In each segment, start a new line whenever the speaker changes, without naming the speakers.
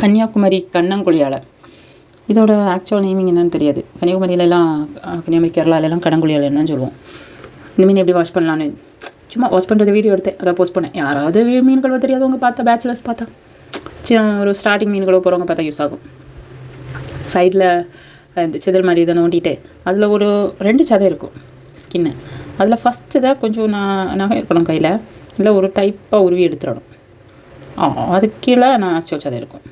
கன்னியாகுமரி கண்ணங்குழியாலை. இதோட actual naming என்னன்னு தெரியாது. கன்னியாகுமரியிலலாம் கன்னியாகுமரி கேரளாலெலாம் கண்ணங்குழியாலைன்னு சொல்லுவோம். இந்த மீன் எப்படி வாஷ் பண்ணலான்னு சும்மா வாஷ் பண்ணுறது வீடியோ எடுத்தேன், அதை போஸ்ட் பண்ணேன். யாராவது மீன் கழுவ தெரியாதவங்க பார்த்தா, பேச்சுலர்ஸ் பார்த்தா, ஒரு ஸ்டார்டிங் மீன் கழுவ போகிறவங்க பார்த்தா யூஸ் ஆகும். சைடில் இந்த செதில் மாதிரி இதை நோண்டிட்டு அதில் ஒரு 2 சதை இருக்கும் ஸ்கின்னு. அதில் ஃபஸ்ட்டு தான் கொஞ்சம் நகை இருக்கணும் கையில், இல்லை ஒரு டைப்பாக உருவி எடுத்துடணும். அதுக்கு கீழே ஆக்சுவல் சதை இருக்கும்,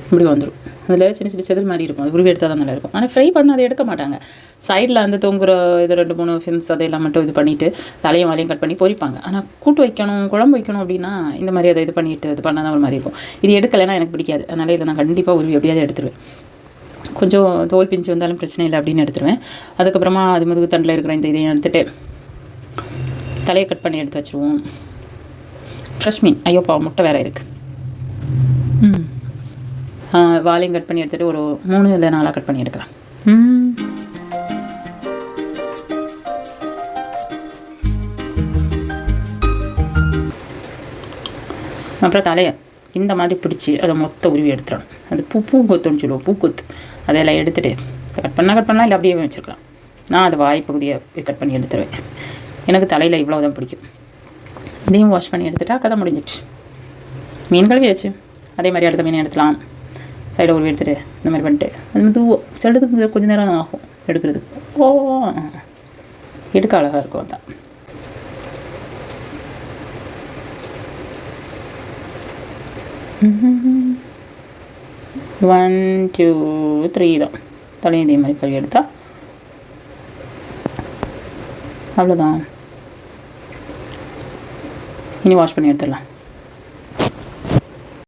இப்படி வந்துடும். அதில் சின்ன சின்ன செதில் மாதிரி இருக்கும், அது உருவி எடுத்தால் தான் நல்லா இருக்கும். ஆனால் ஃப்ரை பண்ண அதை எடுக்க மாட்டாங்க. சைடில் அந்த தொங்குற இது 2-3 ஃபின்ஸ் அதையெல்லாம் மட்டும் இது பண்ணிவிட்டு தலையும் வாலையும் கட் பண்ணி பொரிப்பாங்க. ஆனால் கூட்டு வைக்கணும், குழம்பு வைக்கணும் அப்படின்னா இந்த மாதிரி அதை இது பண்ணிவிட்டு இது பண்ணால் தான் ஒரு மாதிரி இருக்கும். இது எடுக்கலைன்னா எனக்கு பிடிக்காது. அதனால் இதை நான் கண்டிப்பாக உருவி எப்படியாவது எடுத்துருவேன். கொஞ்சம் தோல் பிஞ்சு வந்தாலும் பிரச்சனை இல்லை அப்படின்னு எடுத்துருவேன். அதுக்கப்புறமா அது முதுகு தண்டில் இருக்கிற இந்த இதையும் எடுத்துகிட்டு தலையை கட் பண்ணி எடுத்து வச்சுருவோம். ஃப்ரெஷ் மீன், ஐயோப்பா முட்டை வேறு இருக்குது. வாலையும் கட் பண்ணி எடுத்துகிட்டு ஒரு 3 இல்லை 4 கட் பண்ணி எடுக்கிறேன். அப்புறம் தலையை இந்த மாதிரி பிடிச்சி அதை மொத்த உருவி எடுத்துடணும். அது பூங்கொத்துன்னு சொல்லுவோம், பூக்கொத்து. அதெல்லாம் எடுத்துகிட்டு கட் பண்ணலாம், இல்லை அப்படியே வச்சுருக்கலாம். நான் அதை வாய் பகுதியை கட் பண்ணி எடுத்துருவேன். எனக்கு தலையில் இவ்வளோ தான் பிடிக்கும். இதையும் வாஷ் பண்ணி எடுத்துட்டா கதை முடிஞ்சிடுச்சு. மீன் கழுவியாச்சு. அதே மாதிரி அடுத்த மீனை எடுத்துலாம். சைடை உருவி எடுத்துகிட்டு இந்த மாதிரி பண்ணிட்டு அது சொல்கிறதுக்கு கொஞ்சம் நேரம் ஆகும் எடுக்கிறதுக்கு. எடுக்க அழகாக இருக்கும். அதான் 1 2 3 தான். தலையும் இதே மாதிரி கழுவி எடுத்தால் அவ்வளோதான். இனி வாஷ் பண்ணி எடுத்துடலாம்.